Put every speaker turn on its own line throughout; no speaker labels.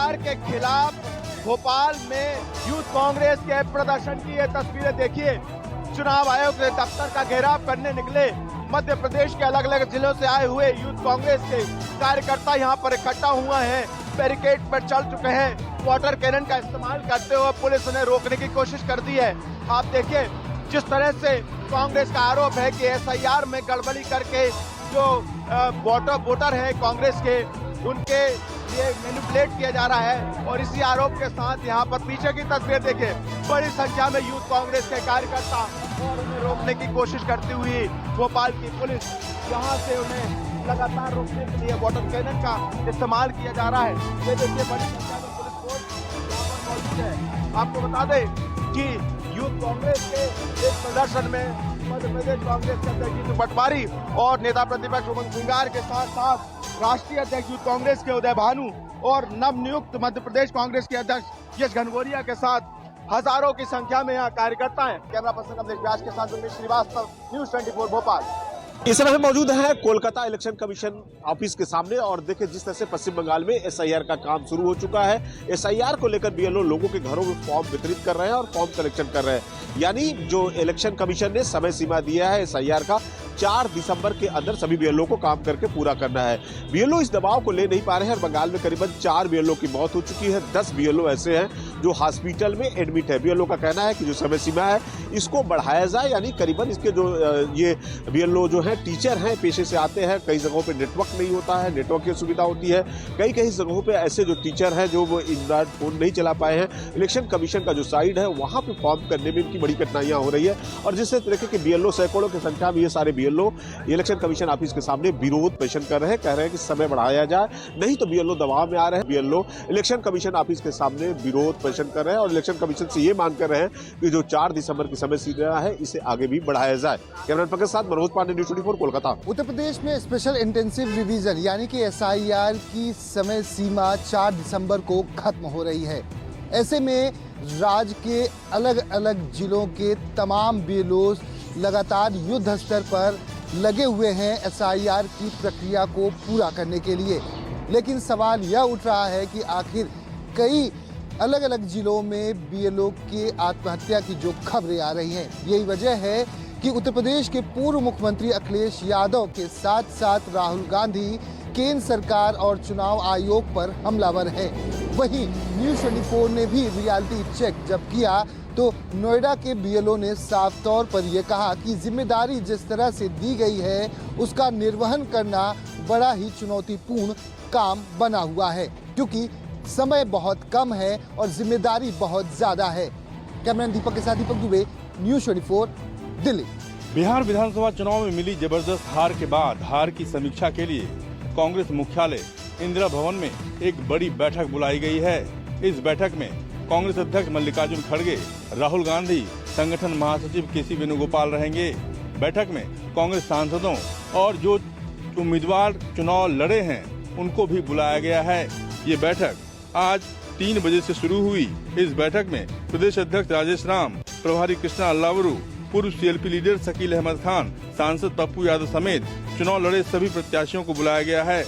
SIR के खिलाफ भोपाल में यूथ कांग्रेस के प्रदर्शन की ये तस्वीरें देखिए। चुनाव आयोग के दफ्तर का घेराव करने निकले मध्य प्रदेश के अलग अलग जिलों से आए हुए यूथ कांग्रेस के कार्यकर्ता यहाँ पर इकट्ठा हुए हैं, बैरिकेड पर चल चुके हैं। वाटर कैनन का इस्तेमाल करते हुए पुलिस उन्हें रोकने की कोशिश कर दी है। आप देखिए जिस तरह से कांग्रेस का आरोप है कि SIR में गड़बड़ी करके जो वोटर है कांग्रेस के, उनके लिए मैनिपुलेट किया जा रहा है। और इसी आरोप के साथ यहाँ पर पीछे की तस्वीर देखिए, बड़ी संख्या में यूथ कांग्रेस के कार्यकर्ता और उन्हें रोकने की कोशिश करती हुई भोपाल की पुलिस, यहाँ से उन्हें लगातार रोकने के लिए वाटर कैनन का इस्तेमाल किया जा रहा है। ये देखिए बड़ी संख्या में पुलिस फोर्स यहाँ पर मौजूद है। आपको बता दें कि यूथ कांग्रेस के एक प्रदर्शन में मध्य प्रदेश कांग्रेस के अध्यक्ष जीतू पटवारी और नेता प्रतिपक्ष उमंग सिंगार के साथ साथ राष्ट्रीय अध्यक्ष यूथ कांग्रेस के उदय भानु और नवनियुक्त मध्य प्रदेश कांग्रेस के अध्यक्ष यश घनघोरिया के साथ हजारों की संख्या में यहाँ कार्यकर्ता हैं। कैमरा पर्सन कमलेश व्यास के साथ उमेश श्रीवास्तव, न्यूज़ 24 भोपाल।
इस समय मौजूद है कोलकाता इलेक्शन कमीशन ऑफिस के सामने और देखिए जिस तरह से पश्चिम बंगाल में SIR का काम शुरू हो चुका है। SIR को लेकर BLO लोगों के घरों में फॉर्म वितरित कर रहे हैं और फॉर्म कलेक्शन कर रहे हैं। यानी जो इलेक्शन कमीशन ने समय सीमा दिया है SIR का 4 दिसंबर के अंदर सभी BLO को काम करके पूरा करना है। BLO इस दबाव को ले नहीं पा रहे हैं और बंगाल में करीबन 4 BLO की मौत हो चुकी है। 10 BLO ऐसे हैं जो हॉस्पिटल में एडमिट है। BLO का कहना है कि जो समय सीमा है इसको बढ़ाया जाए, यानी करीबन इसके जो ये BLO जो है टीचर हैं, पेशे से आते हैं, कई जगहों पे नेटवर्क नहीं होता है, नेटवर्क की सुविधा होती है। कई जगहों पे ऐसे जो टीचर हैं जो वो एंड्रॉइड फोन नहीं चला पाए हैं। इलेक्शन कमीशन का जो साइड है वहाँ पे फॉर्म करने में इनकी बड़ी कठिनाइयाँ हो रही है। और जिस तरीके के BLO सैकड़ों की संख्या में ये सारे BLO इलेक्शन कमीशन ऑफिस के सामने विरोध प्रदर्शन कर रहे हैं, कह रहे हैं कि समय बढ़ाया जाए, नहीं तो BLO दबाव में आ रहे हैं। BLO इलेक्शन कमीशन ऑफिस के सामने विरोध प्रदर्शन कर रहे हैं और इलेक्शन कमीशन से ये मांग कर रहे हैं कि जो 4 दिसंबर की समय सीमा है इसे आगे भी बढ़ाया जाए। कैमरामैन के साथ मनोज पांडे, न्यूज़ 24 कोलकाता।
उत्तर प्रदेश में स्पेशल इंटेंसिव रिवीजन यानी कि SIR की समय सीमा 4 दिसंबर को खत्म हो रही है। ऐसे में राज्य के अलग अलग जिलों के तमाम BLOs लगातार युद्ध स्तर पर लगे हुए हैं SIR की प्रक्रिया को पूरा करने के लिए। लेकिन सवाल यह उठ रहा है कि आखिर कई अलग अलग जिलों में BLO के आत्महत्या की जो खबरें आ रही हैं, यही वजह है कि उत्तर प्रदेश के पूर्व मुख्यमंत्री अखिलेश यादव के साथ साथ राहुल गांधी केंद्र सरकार और चुनाव आयोग पर हमलावर है। वहीं न्यूज़ 24 ने भी रियलिटी चेक जब किया तो नोएडा के BLO ने साफ तौर पर यह कहा कि जिम्मेदारी जिस तरह से दी गई है उसका निर्वहन करना बड़ा ही चुनौतीपूर्ण काम बना हुआ है, क्योंकि समय बहुत कम है और जिम्मेदारी बहुत ज्यादा है। कैमरामैन दीपक के साथ दीपक दुबे, न्यूज़ 24 दिल्ली।
बिहार विधानसभा चुनाव में मिली जबरदस्त हार के बाद हार की समीक्षा के लिए कांग्रेस मुख्यालय इंदिरा भवन में एक बड़ी बैठक बुलाई गई है। इस बैठक में कांग्रेस अध्यक्ष मल्लिकार्जुन खड़गे, राहुल गांधी, संगठन महासचिव KC वेणुगोपाल रहेंगे। बैठक में कांग्रेस सांसदों और जो उम्मीदवार चुनाव लड़े हैं उनको भी बुलाया गया है। ये बैठक आज 3 बजे से शुरू हुई। इस बैठक में प्रदेश अध्यक्ष राजेश राम, प्रभारी कृष्णा अल्लावरू, पूर्व CLP लीडर शकील अहमद खान, सांसद पप्पू यादव समेत चुनाव लड़े सभी प्रत्याशियों को बुलाया गया है।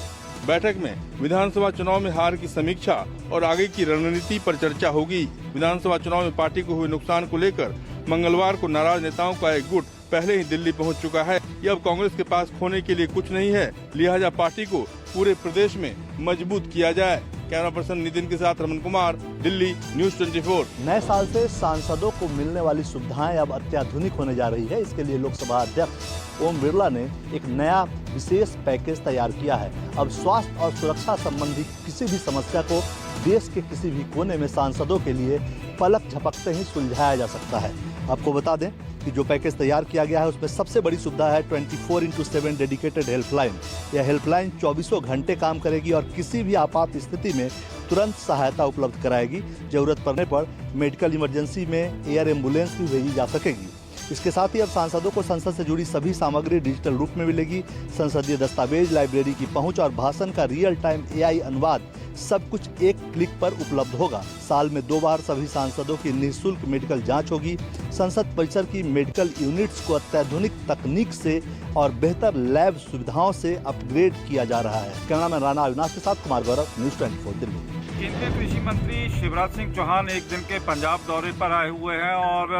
बैठक में विधानसभा चुनाव में हार की समीक्षा और आगे की रणनीति पर चर्चा होगी। विधानसभा चुनाव में पार्टी को हुए नुकसान को लेकर मंगलवार को नाराज नेताओं का एक गुट पहले ही दिल्ली पहुंच चुका है। ये अब कांग्रेस के पास खोने के लिए कुछ नहीं है, लिहाजा पार्टी को पूरे प्रदेश में मजबूत किया जाए। कैमरा पर्सन नितिन के साथ रमन कुमार, दिल्ली, न्यूज़ 24।
नए साल से सांसदों को मिलने वाली सुविधाएं अब अत्याधुनिक होने जा रही है। इसके लिए लोकसभा अध्यक्ष ओम बिरला ने एक नया विशेष पैकेज तैयार किया है। अब स्वास्थ्य और सुरक्षा संबंधी किसी भी समस्या को देश के किसी भी कोने में सांसदों के लिए पलक झपकते ही सुलझाया जा सकता है। आपको बता दें कि जो पैकेज तैयार किया गया है उसमें सबसे बड़ी सुविधा है 24/7 डेडिकेटेड हेल्पलाइन। यह हेल्पलाइन 24 घंटे काम करेगी और किसी भी आपात स्थिति में तुरंत सहायता उपलब्ध कराएगी। जरूरत पड़ने पर मेडिकल इमरजेंसी में एयर एम्बुलेंस भी भेजी जा सकेगी। इसके साथ ही अब सांसदों को संसद से जुड़ी सभी सामग्री डिजिटल रूप में मिलेगी। संसदीय दस्तावेज, लाइब्रेरी की पहुंच और भाषण का रियल टाइम AI अनुवाद सब कुछ एक क्लिक पर उपलब्ध होगा। साल में 2 बार सभी सांसदों की निःशुल्क मेडिकल जांच होगी। संसद परिसर की मेडिकल यूनिट्स को अत्याधुनिक तकनीक से और बेहतर लैब सुविधाओं से अपग्रेड किया जा रहा है। कैमरामैन राणा अविनाश के साथ कुमार गौरव, न्यूज़ 24 दिल्ली।
केंद्रीय कृषि मंत्री शिवराज सिंह चौहान एक दिन के पंजाब दौरे पर आए हुए हैं और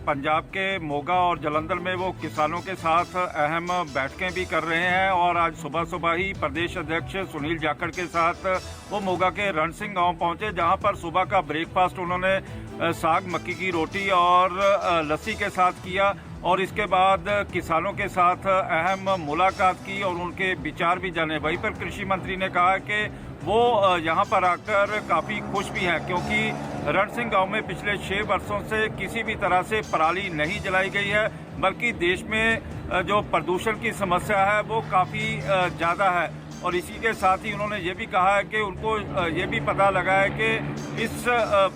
पंजाब के मोगा और जालंधर में वो किसानों के साथ अहम बैठकें भी कर रहे हैं। और आज सुबह सुबह ही प्रदेश अध्यक्ष सुनील जाखड़ के साथ वो मोगा के रण सिंह गाँव पहुंचे, जहां पर सुबह का ब्रेकफास्ट उन्होंने साग मक्की की रोटी और लस्सी के साथ किया और इसके बाद किसानों के साथ अहम मुलाकात की और उनके विचार भी जाने। वहीं पर कृषि मंत्री ने कहा कि वो यहाँ पर आकर काफ़ी खुश भी हैं, क्योंकि रण सिंह गाँव में पिछले 6 वर्षों से किसी भी तरह से पराली नहीं जलाई गई है, बल्कि देश में जो प्रदूषण की समस्या है वो काफ़ी ज़्यादा है। और इसी के साथ ही उन्होंने ये भी कहा है कि उनको ये भी पता लगा है कि इस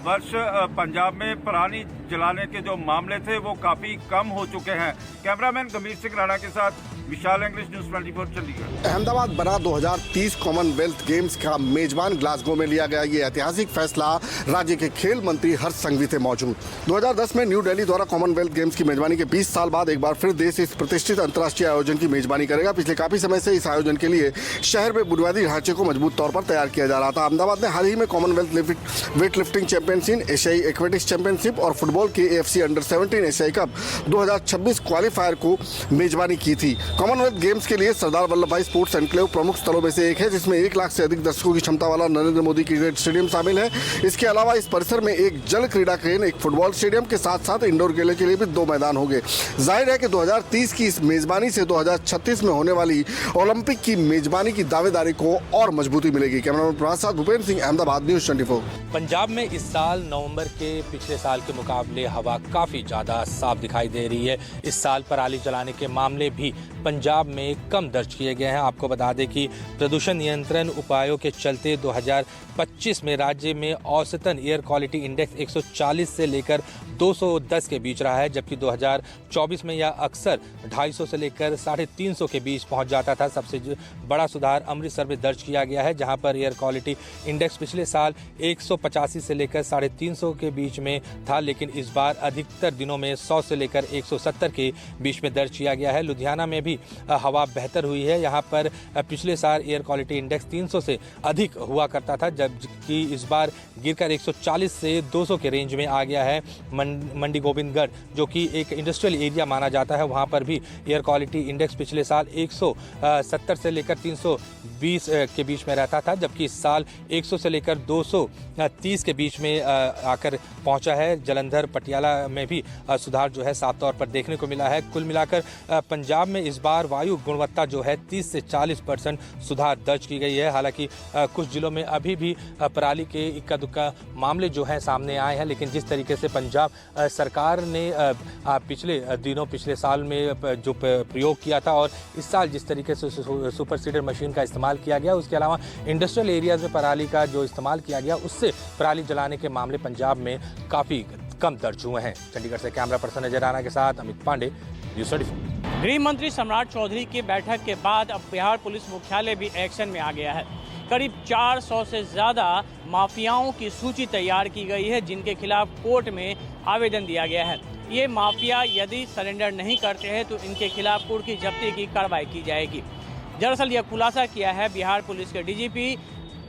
वर्ष पंजाब में पराली जलाने के जो मामले थे वो काफ़ी कम हो चुके हैं। कैमरामैन गंभीर सिंह राणा के साथ विशाल इंग्लिश न्यूज़ 24 चंडीगढ़।
अहमदाबाद बना 2030 कॉमनवेल्थ गेम्स का मेजबान ग्लासगो में लिया गया ये ऐतिहासिक फैसला राज्य के खेल मंत्री हर्ष संघवी थे मौजूद। 2010 में न्यू दिल्ली द्वारा कॉमनवेल्थ गेम्स की मेजबानी के 20 साल बाद एक बार फिर देश इस प्रतिष्ठित अंतर्राष्ट्रीय आयोजन की मेजबानी करेगा। पिछले काफी समय से इस आयोजन के लिए शहर में बुनियादी ढांचे को मजबूत तौर पर तैयार किया जा रहा था। अहमदाबाद ने हाल ही में कॉमनवेल्थ वेट लिफ्टिंग चैंपियनशिप, एशियाई एक्वेटिक्स चैंपियनशिप और फुटबॉल की AFC अंडर 17 एशियाई कप 2026 क्वालिफायर को मेजबानी की थी। कॉमनवेल्थ गेम्स के लिए सरदार वल्लभ भाई स्पोर्ट्स एनक्लेव प्रमुख स्थलों में से एक है, जिसमें 1 लाख से अधिक दर्शकों की क्षमता वाला नरेंद्र मोदी क्रिकेट स्टेडियम शामिल है। इसके अलावा इस परिसर में एक जल क्रीड़ा केंद्र, एक फुटबॉल स्टेडियम के साथ साथ इंडोर खेल के लिए भी 2 मैदान होंगे। जाहिर है कि 2030 की इस मेजबानी से 2036 में होने वाली ओलंपिक की मेजबानी की दावेदारी को और मजबूती मिलेगी। कैमरामैन प्रसाद भूपेंद्र सिंह, अहमदाबाद, न्यूज़ 24।
पंजाब में इस साल नवंबर के पिछले साल के मुकाबले हवा काफ़ी ज़्यादा साफ दिखाई दे रही है। इस साल पराली जलाने के मामले भी पंजाब में कम दर्ज किए गए हैं। आपको बता दें कि प्रदूषण नियंत्रण उपायों के चलते 2025 में राज्य में औसतन एयर क्वालिटी इंडेक्स 140 से लेकर 210 के बीच रहा है, जबकि 2024 में यह अक्सर 250 से लेकर 350 के बीच पहुंच जाता था। सबसे बड़ा सुधार अमृतसर में दर्ज किया गया है, जहां पर एयर क्वालिटी इंडेक्स पिछले साल 185 से लेकर 350 के बीच में था, लेकिन इस बार अधिकतर दिनों में 100 से लेकर 170 के बीच में दर्ज किया गया है। लुधियाना में भी हवा बेहतर हुई है। यहाँ पर पिछले साल एयर क्वालिटी इंडेक्स 300 से अधिक हुआ करता था, जबकि इस बार गिरकर 140 से 200 के रेंज में आ गया है। मंडी गोविंदगढ़, जो कि एक इंडस्ट्रियल एरिया माना जाता है, वहाँ पर भी एयर क्वालिटी इंडेक्स पिछले साल 170 से लेकर 320 के बीच में रहता था, जबकि इस साल 100 से लेकर 230 के बीच में आकर पहुंचा है। जालंधर, पटियाला में भी सुधार जो है साफ तौर पर देखने को मिला है। कुल मिलाकर पंजाब में इस बार वायु गुणवत्ता जो है 30 से 40% सुधार दर्ज की गई है। हालांकि कुछ जिलों में अभी भी पराली के इक्का दुक्का मामले जो हैं सामने आए हैं, लेकिन जिस तरीके से पंजाब सरकार ने पिछले साल में जो प्रयोग किया था और इस साल जिस तरीके से सुपर सीडर मशीन का इस्तेमाल किया गया, उसके अलावा इंडस्ट्रियल एरियाज में पराली का जो इस्तेमाल किया गया, उससे पराली जलाने के मामले पंजाब में काफ़ी कम दर्ज हुए हैं। चंडीगढ़ से कैमरा पर्सन नजर आना के साथ अमित पांडे, न्यूज़ 24।
गृह मंत्री सम्राट चौधरी की बैठक के बाद अब बिहार पुलिस मुख्यालय भी एक्शन में आ गया है। करीब 400 से ज़्यादा माफियाओं की सूची तैयार की गई है, जिनके खिलाफ कोर्ट में आवेदन दिया गया है। ये माफिया यदि सरेंडर नहीं करते हैं तो इनके खिलाफ कुर्की जब्ती की कार्रवाई की जाएगी। दरअसल यह खुलासा किया है बिहार पुलिस के DGP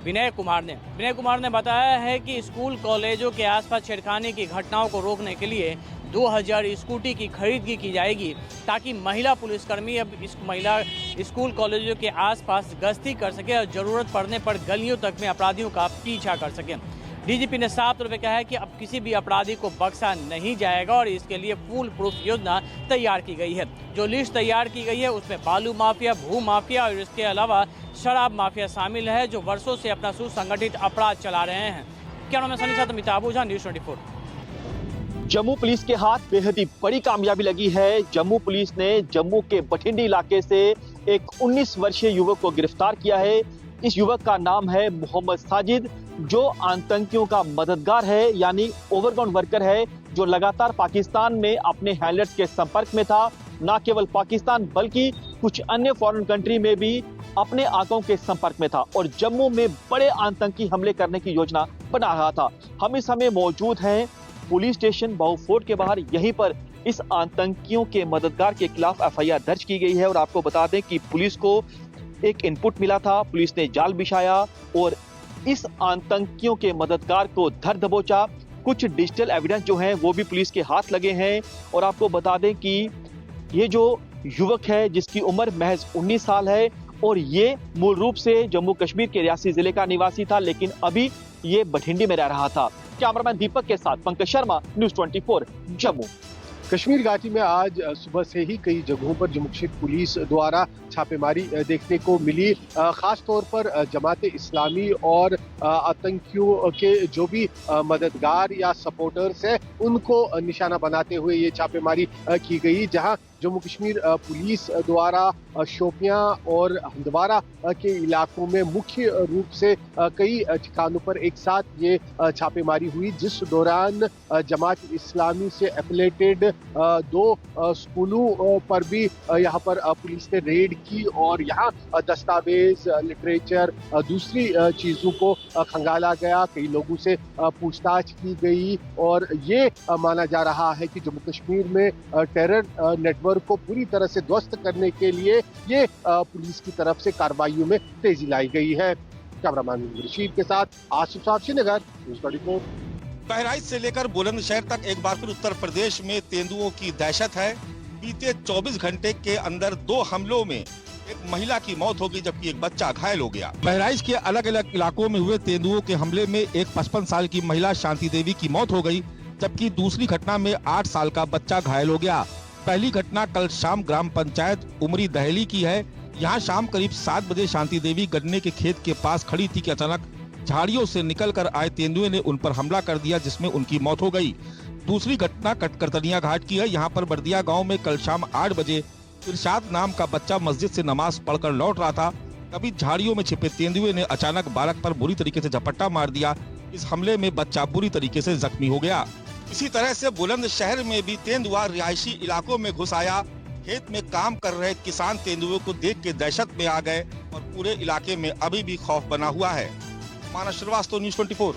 विनय कुमार ने बताया है कि स्कूल कॉलेजों के आसपास छेड़खानी की घटनाओं को रोकने के लिए 2000 स्कूटी की खरीदगी की जाएगी, ताकि महिला पुलिसकर्मी अब इस महिला स्कूल कॉलेजों के आसपास गश्ती कर सके और ज़रूरत पड़ने पर गलियों तक में अपराधियों का पीछा कर सकें। DGP ने साफ तौर पर कहा है कि अब किसी भी अपराधी को बख्शा नहीं जाएगा और इसके लिए फुल प्रूफ योजना तैयार की गई है। जो लिस्ट तैयार की गई है उसमें बालू माफिया, भू माफिया और इसके अलावा शराब माफिया शामिल है, जो वर्षों से अपना सुसंगठित अपराध चला रहे हैं। क्या नाम है? सनी साथ अमिताभ ओझा, न्यूज़ 24।
जम्मू पुलिस के हाथ बेहद ही बड़ी कामयाबी लगी है। जम्मू पुलिस ने जम्मू के बठिंडी इलाके से एक 19 वर्षीय युवक को गिरफ्तार किया है। इस युवक का नाम है मोहम्मद साजिद, जो आतंकियों का मददगार है, यानी ओवरग्राउंड वर्कर है, जो लगातार पाकिस्तान में अपने हैंडलर्स के संपर्क में था। न केवल पाकिस्तान बल्कि कुछ अन्य फॉरेन कंट्री में भी अपने आंकों के संपर्क में था और जम्मू में बड़े आतंकी हमले करने की योजना बना रहा था। हम इस समय मौजूद हैं पुलिस स्टेशन बाहू फोर्ट के बाहर। यहीं पर इस आतंकियों के मददगार के खिलाफ FIR दर्ज की गई है और आपको बता दें कि पुलिस को एक इनपुट मिला था। पुलिस ने जाल बिछाया और इस आतंकियों के मददगार को धर दबोचा। कुछ डिजिटल एविडेंस जो हैं वो भी पुलिस के हाथ लगे हैं। और आपको बता दें कि ये जो युवक है जिसकी उम्र महज 19 साल है और ये मूल रूप से जम्मू कश्मीर के रियासी जिले का निवासी था, लेकिन अभी ये बठिंडी में रह रहा था। कैमरामैन दीपक के साथ पंकज शर्मा, न्यूज़ 24 जम्मू।
कश्मीर घाटी में आज सुबह से ही कई जगहों पर जम्मू कश्मीर पुलिस द्वारा छापेमारी देखने को मिली। खास तौर पर जमात इस्लामी और आतंकियों के जो भी मददगार या सपोर्टर्स हैं उनको निशाना बनाते हुए ये छापेमारी की गई, जहां जम्मू कश्मीर पुलिस द्वारा शोपियां और हंदवारा के इलाकों में मुख्य रूप से कई ठिकानों पर एक साथ ये छापेमारी हुई, जिस दौरान जमात इस्लामी से एफिलेटेड 2 स्कूलों पर भी यहाँ पर पुलिस ने रेड की और यहाँ दस्तावेज, लिटरेचर, दूसरी चीजों को खंगाला गया। कई लोगों से पूछताछ की गई और ये माना जा रहा है कि जम्मू कश्मीर में टेरर नेटवर्क को पूरी तरह से ध्वस्त करने के लिए ये पुलिस की तरफ से कार्रवाइयों में तेजी लाई गई है। कैमरामैन रशीद के साथ आसिफ साहब, श्रीनगर, न्यूज़ 24।
बहराइच से लेकर बुलंदशहर तक एक बार फिर उत्तर प्रदेश में तेंदुओं की दहशत है। बीते 24 घंटे के अंदर 2 हमलों में एक महिला की मौत हो गई जबकि एक बच्चा घायल हो गया। बहराइच के अलग अलग इलाकों में हुए तेंदुओं के हमले में एक 55 साल की महिला शांति देवी की मौत हो गई, जबकि दूसरी घटना में 8 साल का बच्चा घायल हो गया। पहली घटना कल शाम ग्राम पंचायत उमरी दहली की है। यहाँ शाम करीब 7 बजे शांति देवी गन्ने के खेत के पास खड़ी थी कि अचानक झाड़ियों से निकलकर आए तेंदुए ने उन पर हमला कर दिया, जिसमें उनकी मौत हो गई। दूसरी घटना कटकरतनिया घाट की है। यहाँ पर बर्दिया गांव में कल शाम 8 बजे इरशाद नाम का बच्चा मस्जिद से नमाज पढ़कर लौट रहा था, तभी झाड़ियों में छिपे तेंदुए ने अचानक बालक पर बुरी तरीके से झपट्टा मार दिया। इस हमले में बच्चा बुरी तरीके से जख्मी हो गया। इसी तरह से बुलंदशहर में भी तेंदुआ रिहायशी इलाकों में घुस आया। खेत में काम कर रहे किसान तेंदुओं को देख के दहशत में आ गए और पूरे इलाके में अभी भी खौफ बना हुआ है। मानस श्रीवास्तव, न्यूज़ 24।